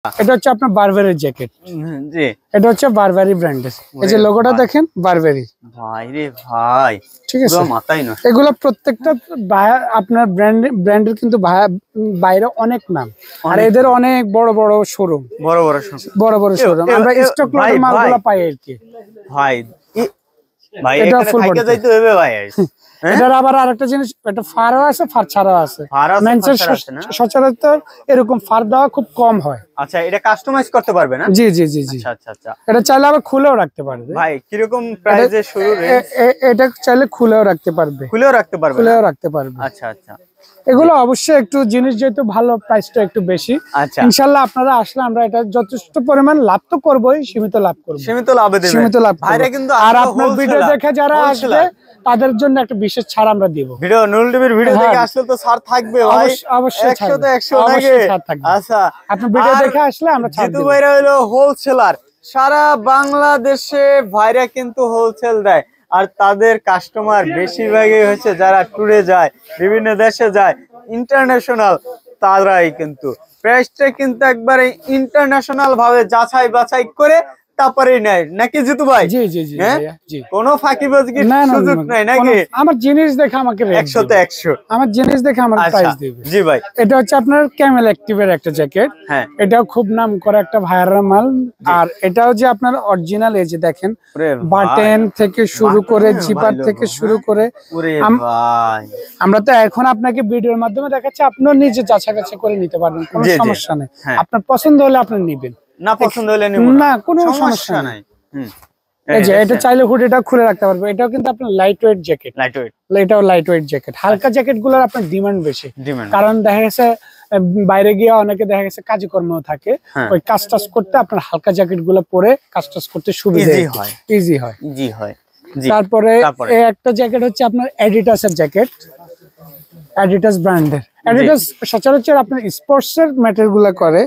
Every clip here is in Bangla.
এটা হচ্ছে আপনার বারবেরির জ্যাকেট। জি, এটা হচ্ছে বারবেরি ব্র্যান্ডের। এই যে লোগোটা দেখেন বারবেরি। ভাই রে ভাই, ঠিক আছে, মাথায় নষ্ট। এগুলো প্রত্যেকটা আপনার ব্র্যান্ডের কিন্তু বাইরে অনেক নাম, আর এদের অনেক বড় বড় শোরুম, বড় বড় শোরুম। আমরা স্টক লটের মালগুলো পাই আর কি ভাই। ভাই এটা এখানে ফুল থাইকে যাইতে হবে ভাই। এটার আবার আরেকটা জিনিস, এটা ফারও আছে, ফার ছাড়াও আছে। সচরাচর এরকম ফার দেওয়া খুব কম হয়। আচ্ছা, এটা কাস্টমাইজ করতে পারবে না? জি জি জি জি। আচ্ছা আচ্ছা, এটা চাইলে আবার খুলেও রাখতে পারবে। ভাই কিরকম প্রাইসে শুরু? এটা চাইলে খুলেও রাখতে পারবে, খুলেও রাখতে পারবে। আচ্ছা আচ্ছা, এগুলো অবশ্যই একটু জিনিস যেহেতু ভালো, প্রাইসটা একটু বেশি। আচ্ছা, ইনশাআল্লাহ আপনারা আসলে আমরা এটা যথেষ্ট পরিমাণ লাভ তো করবোই, সীমিত লাভ করব, সীমিত লাভ। ভাইরা কিন্তু আর আপনার ভিডিও দেখে যারা আসবে তাদের জন্য একটা বিশেষ ছাড় আমরা দিব। ভিডিও নুরুল টিভির ভিডিও দেখে আসলে তো ছাড় থাকবে ভাই, অবশ্যই 100 তে 100 থাকবে। আচ্ছা, আপনি ভিডিও দেখে আসলে আমরা ছাড় দিব। জিতু ভাইরা হলো হোলসেলার, সারা বাংলাদেশে ভাইরা কিন্তু হোলসেল দেয়, আর তাদের কাস্টমার বেশিরভাগই হচ্ছে যারা ট্যুরে যায়, বিভিন্ন দেশে যায়, ইন্টারন্যাশনাল, তারাই কিন্তু প্রাইসটা কিন্তু একবারে ইন্টারন্যাশনাল ভাবে যাচাই বাছাই করে তারপরেই নেয় নাকি জিতু ভাই? জি জি জি, কোনো ফাঁকিবাজির সুযোগ নাই নাকি? আমার জিনিস দেখে আমাকে 100 তে 100, আমার জিনিস দেখে আমার প্রাইস দিবে। জি ভাই, এটা হচ্ছে আপনার ক্যামেল অ্যাক্টিভের একটা জ্যাকেট। হ্যাঁ, এটাও খুব নাম করা একটা ভাইরাল মাল। আর এটাও যে আপনার অরিজিনাল, এই যে দেখেন বাটন থেকে শুরু করে জিপার থেকে শুরু করে, আমরা তো এখন আপনাকে ভিডিওর মাধ্যমে দেখাচ্ছি, আপনিও নিজে যাচাই করে নিতে পারবেন, কোনো সমস্যা নেই। আপনার পছন্দ হলে আপনি নিবেন, না পছন্দ হলে নিবেন না, কোনো সমস্যা নাই। এই যে এটা চাইলে হুডিটা খুলে রাখতে পারবে। এটাও কিন্তু আপনার লাইট ওয়েট জ্যাকেট, এটাও লাইট ওয়েট জ্যাকেট। হালকা জ্যাকেট গুলোর আপনার ডিমান্ড বেশি, কারণ দেখা গেছে বাইরে গিয়ে অনেকে দেখা গেছে কাজকর্ম থাকে, ওই কাজ টাজ করতে আপনার হালকা জ্যাকেট গুলো পরে কাজ টাজ করতে সুবিধা হয়, ইজি হয়। তারপরে একটা জ্যাকেট হচ্ছে আপনার অ্যাডিডাসের জ্যাকেট, অ্যাডিডাস ব্র্যান্ডের। অ্যাডিডাস সচরাচর আপনার স্পোর্টস এর ম্যাটেরিয়াল গুলো করে,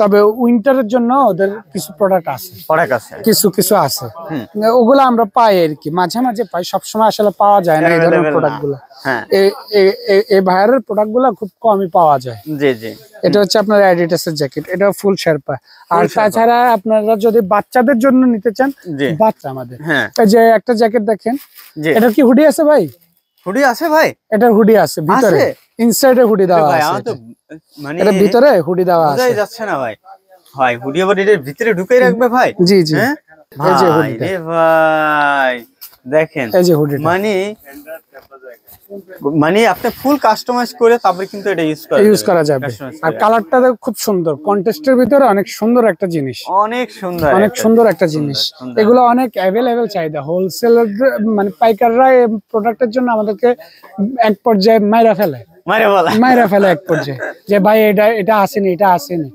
তবে উইন্টারের জন্য ওদের কিছু প্রোডাক্ট আছে, কিছু আছে, ওগুলো আমরা পাই আর কি, মাঝে মাঝে পাই, সবসময় আসলে পাওয়া যায় না এই ধরনের প্রোডাক্ট গুলো। এই ভাইরাল প্রোডাক্ট গুলো খুব কমই পাওয়া যায়। জি জি, এটা হচ্ছে আপনার অ্যাডিডাসের জ্যাকেট, এটা ফুল শেরপা। আর তাছাড়া আপনারা যদি বাচ্চাদের জন্য নিতে চান, বাচ্চা আমাদের এই যে একটা জ্যাকেট দেখেন, এটা কি হুডি আছে ভাই? হুডি আছে ভাই, এটা হুডি আছে ভিতরে, ইনসাইডে হুডি দেওয়া আছে, মানে এটা ভিতরে হুডি দেওয়া আছে, বোঝাই যাচ্ছে না ভাই। ভাই হুডি আবার এর ভিতরে ঢুকাই রাখবে ভাই? জি জি, এই যে হুডি রে ভাই দেখেন, এই যে হুডি, মানে আপনি ফুল কাস্টমাইজ করে তারপরে কিন্তু এটা ইউজ করা যাবে। আর কালারটা খুব সুন্দর, কন্ট্রাস্টের ভিতরে অনেক সুন্দর একটা জিনিস, অনেক সুন্দর একটা জিনিস। এগুলো অনেক অ্যাভেলেবেল চাহিদা, হোলসেলার মানে পাইকাররা এই প্রোডাক্টের জন্য আমাদেরকে এক পর্যায়ে মাইরা ফেলে এক পর্যায়ে, যে ভাই এটা আসেনি, এটা আসেনি।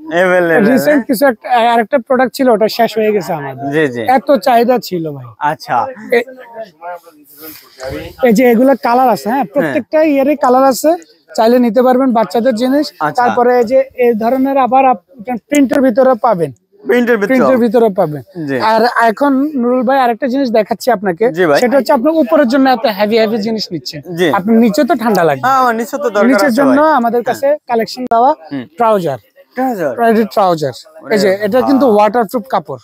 রিসেন্ট কিছু আরেকটা প্রোডাক্ট ছিল, ওটা শেষ হয়ে গেছে আমাদের, এত চাহিদা ছিল ভাই। আচ্ছা, এই যে এগুলো কালার আছে, হ্যাঁ প্রত্যেকটা ইয়ারে কালার আছে, চাইলে নিতে পারবেন, বাচ্চাদের জিনিস। তারপরে এই যে এই ধরনের আবার প্রিন্টের ভিতরে পাবেন, প্রিন্টের ভিতরে পাবেন। আর এখন নুরুল ভাই আরেকটা জিনিস দেখাচ্ছি আপনাকে, সেটা হচ্ছে আপনার উপরের জন্য এত হেভি জিনিস নিচ্ছেন, আপনার নিচে তো ঠান্ডা লাগবে, নিচের জন্য আমাদের কাছে কালেকশন দেওয়া ট্রাউজার, এই যে এটা কিন্তু ওয়াটারপ্রুফ কাপড়,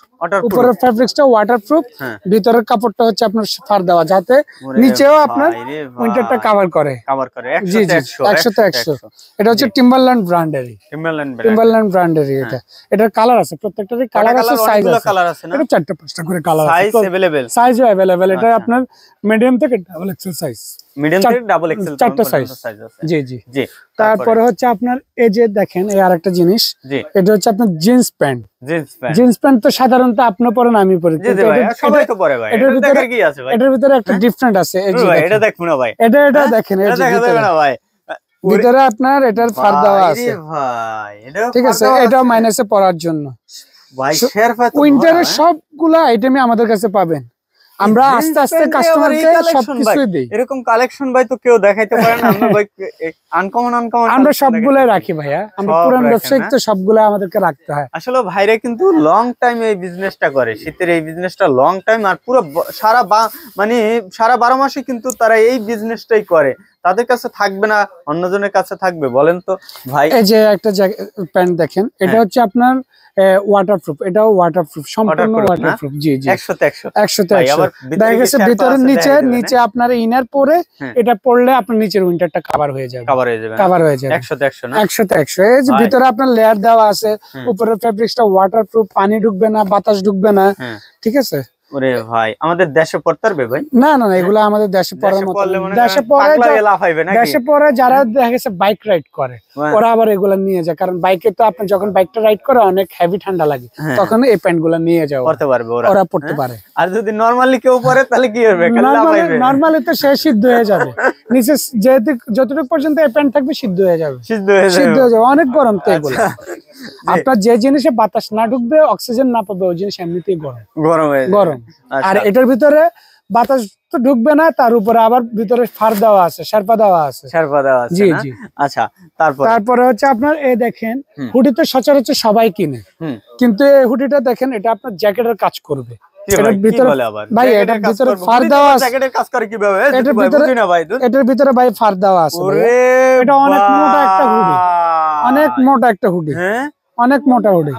উপরের ফ্যাব্রিক্সটা ওয়াটারপ্রুফ, ভিতরের কাপড়টা হচ্ছে আপনার ফার দেওয়া, যাতে নিচেও আপনার উইন্টারটা কভার করে। জি জি, 100 তে 100। এটা হচ্ছে টিম্বারল্যান্ড ব্র্যান্ডেরই, এটার কালার আছে, প্রত্যেকটারই কালার আছে, সাইজ আছে, এটা 4টা 5টা করে কালার আছে, সাইজও अवेलेबल। এটা আপনার মিডিয়াম থেকে ডাবল এক্সেল সাইজ, মিডিয়াম থেকে ডাবল এক্সেল 4টা সাইজ আছে। জি জি জি। তারপরে হচ্ছে আপনার এই যে দেখেন এই আরেকটা জিনিস, এটা হচ্ছে আপনার জিন্স প্যান্ট। জিন্স প্যান্ট তো সাধারণত আপনি পরেন, আমি পরি, সবাই তো পরে ভাই। এটার ভিতরে কি আছে ভাই? এটার ভিতরে একটা ডিফারেন্ট আছে, এই যে এটা দেখুন না ভাই, এটা দেখেন, এই যে ভিতরে না ভাই, ভিতরে আপনার এটার ফার দেওয়া আছে ভাই, ঠিক আছে, এটাও মাইনাসে পরার জন্য ভাই। শেরপা তো উইন্টারের সবগুলা আইটেমই আমাদের কাছে পাবেন, আমরা আস্তে আস্তে কাস্টমারকে সবকিছু দেই। এরকম কালেকশন ভাই তো কেউ দেখাইতে পারে না, আমরা ভাই আনকমন আমরা সবগুলাই রাখি ভাইয়া, আমরা পুরান ব্যবসায়িক তো সবগুলা আমাদেরকে রাখতে হয়। আসলে ভাইরা কিন্তু লং টাইম এই বিজনেসটা করে, শীতের এই বিজনেসটা লং টাইম, আর পুরো সারা মানে সারা 12 মাসে কিন্তু তারা এই বিজনেসটাই করে। তাদের কাছে থাকবে না অন্যজনের কাছে থাকবে বলেন তো ভাই? এই যে একটা প্যান্ট দেখেন, এটা হচ্ছে আপনার ওয়াটারপ্রুফ, এটাও ওয়াটারপ্রুফ, সম্পূর্ণ ওয়াটারপ্রুফ। জি জি, 100 তে 100 100 তে 100। দেখা গেছে ভিতরে নিচে আপনার ইনার পরে এটা পরলে আপনার নিচের উইন্টারটা কভার হয়ে যাবে, কভার হয়ে যাবে 100 তে 100 না? 100 তে 100। এই যে ভিতরে আপনার লেয়ার দেওয়া আছে, উপরে ফেব্রিক্সটা ওয়াটারপ্রুফ, পানি ঢুকবে না, বাতাস ঢুকবে না, ঠিক আছে? ওরে ভাই আমাদের দেশে পড়তে পারবে ভাই? না না না, এগুলো আমাদের দেশে পড়ার মতো, দেশে পরে যারা দেখা গেছে বাইক রাইড করে ওরা আবার এগুলা নিয়ে যায়, কারণ বাইকে তো আপনি যখন বাইকটা রাইড করে অনেক হেভি ঠান্ডা লাগে, তখন এই প্যান্ট গুলা নিয়ে যাও, পড়তে পারবে ওরা পড়তে পারে। আর যদি নরমালি কেউ পরে তাহলে কি হবে? নরমালি তো সে সিদ্ধ হয়ে যাবে, নিচে যতটুকু পর্যন্ত এই প্যান্ট থাকবে সিদ্ধ হয়ে যাবে, সিদ্ধ হয়ে যাবে, অনেক গরম তো এগুলো। আপনার যে জিনিসে বাতাস না ঢুকবে, অক্সিজেন না পাবে, ওই জিনিস এমনিতেই গরম। আর এটার ভিতরে বাতাস তো ঢুকবে না, তার উপরে আবার ভিতরে ফার দেওয়া আছে, শার্পা দেওয়া আছে। জি জি। আচ্ছা, তারপরে হচ্ছে আপনার এই দেখেন, হুডি তো সচরাচর সবাই কিনে, কিন্তু এই হুডিটা দেখেন, এটা আপনার জ্যাকেটের কাজ করবে। এটার ভিতরে ভাই, এটার ভিতরে ফার দেওয়া আছে। জ্যাকেটের কাজ করে কিভাবে? এটার ভিতরে ভাই ফার দেওয়া আছে। এটা অনেক মোটা একটা হুডি, অনেক মোটা একটা হুডি, অনেক মোটা হুডি।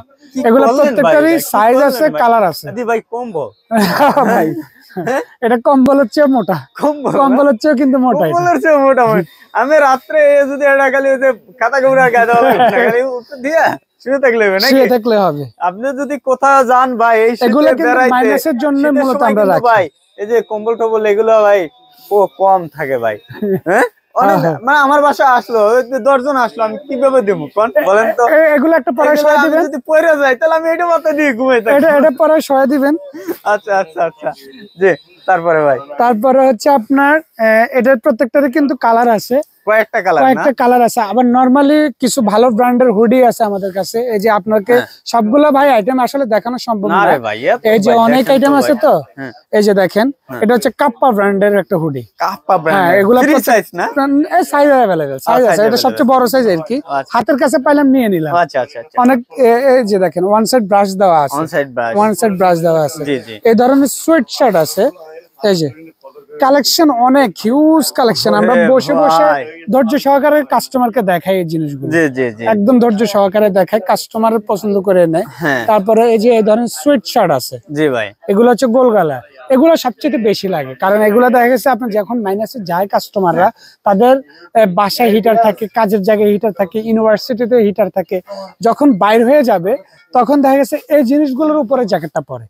এগুলো প্রত্যেকটারই সাইজ আছে, কালার আছে। ভাই কম্বল ভাই, এটা কম্বলের চেয়ে মোটা, কম্বলের চেয়ে কিন্তু মোটা, আমি রাত্রে যদি এটা খালি খাতা কবরা গাদা দিয়া শুয়ে থাকলে হবে। আপনি যদি কোথাও যান ভাই, এই এগুলো কিন্তু মাইনাসের জন্য মূলত আমরা রাখি ভাই। এই যে কম্বল টম্বল এগুলো ভাই কম থাকে ভাই। হ্যাঁ, মানে আমার বাসা আসলো 10 জন আসলো, আমি কিভাবে দেবো বলেন তো? এগুলো একটা পরে সহায় দিবেন, যদি পরে যায় তাহলে আমি এটা মাথায় দিয়ে ঘুমাই থাকি। এটা পরে সহায় দিবেন। আচ্ছা আচ্ছা আচ্ছা, জি। তারপরে ভাই, তারপরে হচ্ছে আপনার এটার প্রত্যেকটারই কিন্তু কালার আছে, কয়েকটা কালার আছে। আবার নরমালি কিছু ভালো ব্র্যান্ডের হুডি আছে আমাদের কাছে। এই যে আপনাকে সবগুলো ভাই আইটেম আসলে দেখানো সম্ভব না, এই যে অনেক আইটেম আছে তো। এই যে দেখেন, এটা হচ্ছে কাপ্পা ব্র্যান্ডের একটা হুডি। হ্যাঁ, এগুলো সাইজ না, সাইজ अवेलेबल, সাইজ আছে। এটা সবচেয়ে বড় সাইজ আর কি, হাতের কাছে পাইলাম নিয়ে নিলাম। আচ্ছা আচ্ছা, অনেক। এই যে দেখেন, ওয়ান সাইড ব্রাশ দেওয়া আছে, এই ধরনের সোয়েট শার্ট আছে। এই যে কালেকশন, অনেক হিউজ কালেকশন। আমরা বসে বসে ধৈর্য সহকারে কাস্টমারকে দেখাই এই জিনিসগুলো, একদম ধৈর্য সহকারে দেখাই, কাস্টমার পছন্দ করে নেয়। তারপরে এই যে এই ধরনের সুইট শার্ট আছে, জি ভাই, এগুলো হচ্ছে গোল গলা। এগুলো সবচেয়ে বেশি লাগে, কারণ এগুলো দেখা গেছে আপনার যখন মাইনাসে যায় কাস্টমাররা, তাদের বাসায় হিটার থাকে, কাজের জায়গায় হিটার থাকে, ইউনিভার্সিটিতে হিটার থাকে, যখন বাইর হয়ে যাবে তখন দেখা গেছে এই জিনিসগুলোর উপরে জ্যাকেটটা পরে,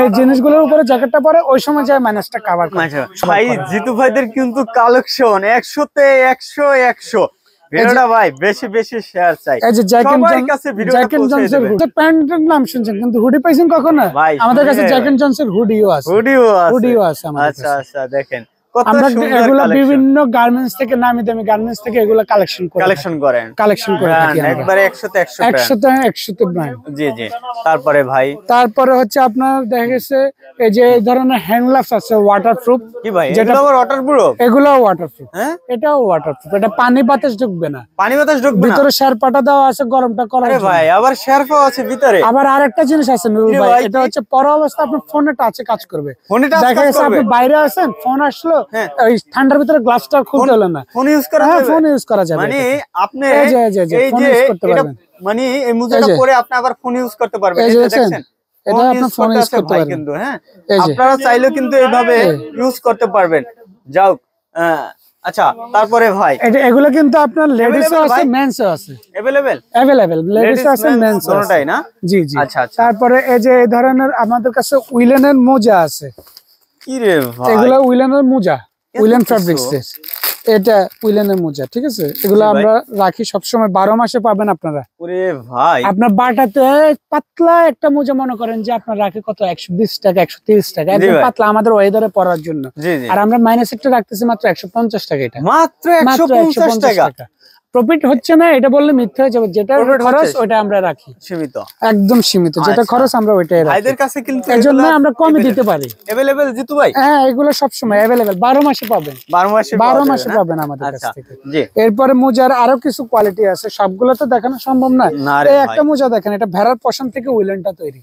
এই জিনিসগুলোর উপরে জ্যাকেটটা পরে, ওই সময় যায় মাইনাসটা কভার করে। ভাই জিতু ভাইদের কিন্তু কালেকশন 100 তে 100 ভিডিওটা ভাই বেশি বেশি শেয়ার চাই। এই যে সবার কাছে ভিডিওটা পৌঁছে দেবেন। প্যান্টের নাম শুনছেন কিন্তু হুডি পাইছেন কখনো? আমাদের কাছে জ্যাক এন্ড জনসের হুডিও আছে, হুডিও আছে আমাদের কাছে। আচ্ছা আচ্ছা, দেখেন আমরা এগুলা বিভিন্ন গার্মেন্টস থেকে, নামি দামি গার্মেন্টস থেকে এগুলা কালেকশন করে থাকি একবারে 100 তে 100 তে ব্র্যান্ড। জি জি। তারপরে ভাই, তারপরে হচ্ছে আপনার দেখা গেছে এই যে এই ধরনের হ্যান্ড গ্লাভস আছে ওয়াটারপ্রুফ। কি ভাই, যেটা ওয়াটারপ্রুফ? এগুলো ওয়াটারপ্রুফ, হ্যাঁ, এটাও ওয়াটারপ্রুফ। এটা পানি বাতাস ঢুকবে না, ভিতরে শেরপাটা দেওয়া আছে গরমটা করার জন্য। ভাই আবার শেরপা আছে ভিতরে। আবার আরেকটা জিনিস আছে নুরুল ভাই, এটা হচ্ছে পর অবস্থা আপনার ফোনে টাচে কাজ করবে। দেখা গেছে আপনি বাইরে আছেন, ফোন আসলো, ওই ঠান্ডার ভিতরে গ্লাসটা খুলতে হলো না, ফোন ইউজ করা যাবে, ফোন ইউজ করা যাবে। মানে আপনি এই যে ফোন ইউজ করতে পারবেন, মানে এই মোজাটা পরে আপনি আবার ফোন ইউজ করতে পারবেন। এই যে দেখছেন, এটা আপনি ফোন ইউজ করতে পারবেন কিন্তু। হ্যাঁ, আপনারা চাইলেও কিন্তু এইভাবে ইউজ করতে পারবেন। যাও। আচ্ছা, তারপরে ভাই এগুলো কিন্তু আপনার লেডিসও আছে, মেন্সও আছে, अवेलेबल লেডিসও আছে, মেন্সও আছে, দুটোটাই না? জি জি। আচ্ছা আচ্ছা। তারপরে এই যে এই ধরনের আমাদের কাছে উইলেনের মোজা আছে। কি রে ভাই, এগুলো উইলেনের মোজা, উইলেন ফেব্রিক্স এর, এটা উইলেনের মোজা, ঠিক আছে? এগুলো আমরা রাখি সবসময়, 12 মাসে পাবেন আপনারা। ওরে ভাই, আপনার বাটাতে পাতলা একটা মোজা মনে করেন যে আপনার রাখে কত 120 টাকা 130 টাকা, একদম পাতলা, আমাদের ওয়েদারে পরার জন্য। আর আমরা মাইনাস একটা রাখতেছি মাত্র 150 টাকা। এটা মাত্র 150 টাকা প্রফিট হচ্ছে না, এটা বললে মিথ্যা হয়ে যাবে। যেটা খরচ ওটা আমরা রাখি সীমিত, একদম সীমিত। যেটা খরচ আমরা ওইটাই রাখি। ভাইদের কাছে কিন্তু এজন্য আমরা কমই দিতে পারি। अवेलेबल জিতু ভাই? হ্যাঁ, এগুলো সব সময় अवेलेबल, 12 মাসে পাবেন, 12 মাসে পাবেন আমাদের কাছ থেকে। এরপরে মোজার আরো কিছু কোয়ালিটি আছে, সবগুলো তো দেখানো সম্ভব না। এই একটা মোজা দেখেন, এটা ভেড়ার পশম থেকে উইলেনটা তৈরি।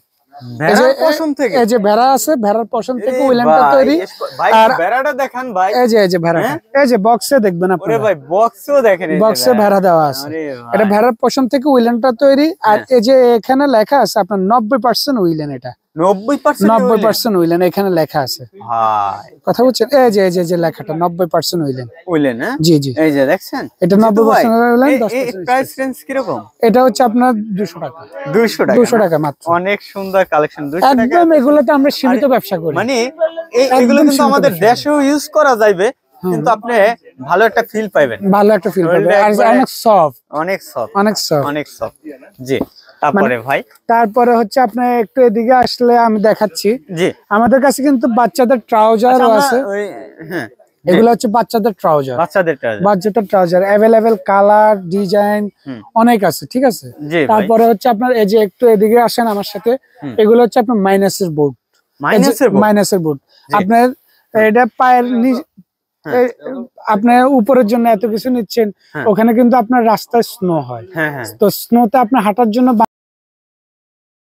ভেড়ার পশম থেকে এই যে ভেড়া আছে, ভেড়ার পশম থেকে এ উইলেনটা ভাই, তৈরি। ভাই আর ভেড়াটা দেখান ভাই। এই যে ভেড়াটা, এই যে বক্সে দেখবেন ওরে আপনারা, ভাই বক্সও দেখেন, এই যে বক্সে ভেড়া দেওয়া আছে। আরে এটা ভাই, ভেড়ার পশম থেকে উইলেনটা তৈরি। আর এই যে এখানে লেখা আছে আপনার 90% উইলেন, এটা 90% 90% উইলেন এখানে লেখা আছে। ভাই কথা বলছেন, এই যে লেখাটা 90% উইলেন। উইলেন, হ্যাঁ জি জি, এই যে দেখছেন এটা 90% উইলেন, এই 10% প্রাইস রেঞ্জ কি রকম? এটা হচ্ছে আপনার 200 টাকা। 200 টাকা, 200 টাকা মাত্র। অনেক সুন্দর কালেকশন। 200 টাকা একদম এগুলোতে আমরা সীমিত ব্যবসা করি, মানে এগুলো একদম কিন্তু সীমিত আমাদের ব্যবসা। দেশেও ইউজ করা যাইবে, কিন্তু আপনি ভালো একটা ফিল পাইবেন, ভালো একটা ফিল পাবে। শরীরটা আর একবারে অনেক সফট, অনেক সফট, অনেক সফট। অনেক সফট। জি, তারপরে ভাই, তারপরে হচ্ছে আপনার একটু এদিকে আসলে আমি দেখাচ্ছি, জি আমাদের কাছে কিন্তু বাচ্চাদের ট্রাউজারও আমরা আছে। ওই হ্যাঁ, এগুলো হচ্ছে বাচ্চাদের ট্রাউজার, বাচ্চাদের বাচ্চাদের ট্রাউজার অ্যাভেলেবেল, কালার ডিজাইন হুম। অনেক আছে, ঠিক আছে। জি ভাই, তারপরে হচ্ছে আপনার এই যে একটু এদিকে আসেন আমার সাথে, এগুলো হচ্ছে আপনার মাইনাসের বোর্ড, মাইনাসের বোর্ড। আপনার এটা পায়ের আপনার উপরের জন্য এত কিছু নিচ্ছেন, হ্যাঁ। ওখানে কিন্তু আপনার রাস্তায় স্নো হয়, হ্যাঁ হ্যাঁ তো স্নোতে আপনার হাঁটার জন্য